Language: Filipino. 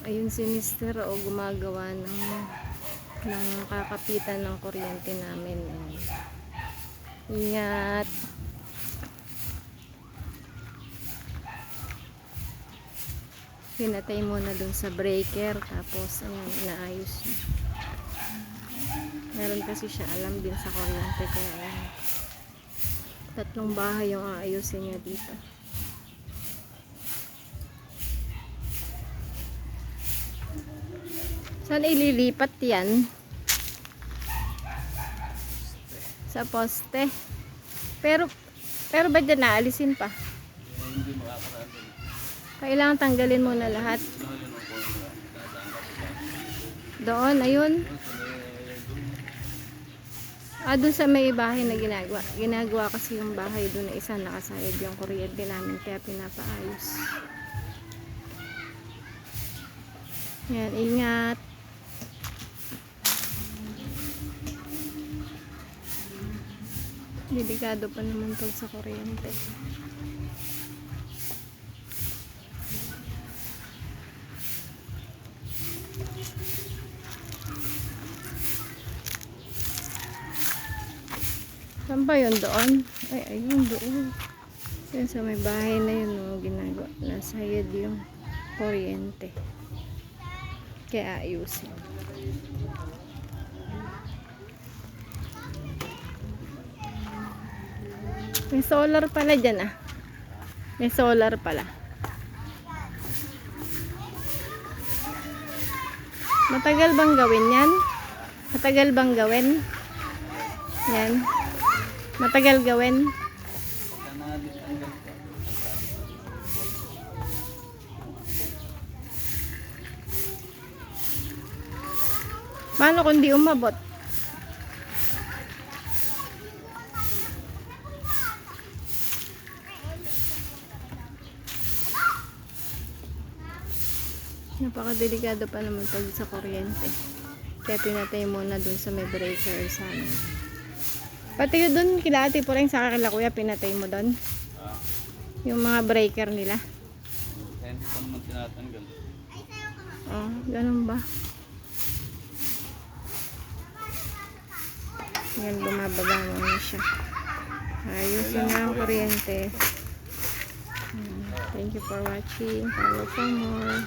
Ayun si Mister o gumagawa ng kakapitan ng kuryente namin. Ayan. Ingat. Pinatay muna dun sa breaker, tapos ayan, inaayos niya. Meron kasi siya alam din sa kuryente, kaya ayan, 3 bahay yung aayusin niya dito. Saan ililipat yan? Sa poste. Pero ba't dyan naalisin pa? Hindi makakaraan. Kailangan tanggalin muna lahat. Doon, ayun. Doon sa may bahay na ginagawa. Ginagawa kasi yung bahay doon na isa nakasayad yung kuryente namin, kaya pinapaayos. Yan, ingat. Delikado pa naman to sa kuryente. Saan ba yun? Doon? Ay, ayun, doon. Yun sa may bahay na yun, ginagawa. Nasayad yung kuryente. Kaya ayusin. May solar pala dyan ah. May solar pala. Matagal bang gawin yan? Matagal bang gawin? Yan. Matagal gawin? Paano kung di umabot? Napakadelikado pa naman pag sa kuryente. Kaya pinatay muna dun sa may breaker sa amin. Pati yun dun kila ate po rin sa kakila kuya, pinatay mo dun? Yung mga breaker nila. Hindi pa naman tinatanggal. Oh, ganun ba? Yan, bumabaga muna siya. Ayusin na ang kuryente. Thank you for watching. Follow for more.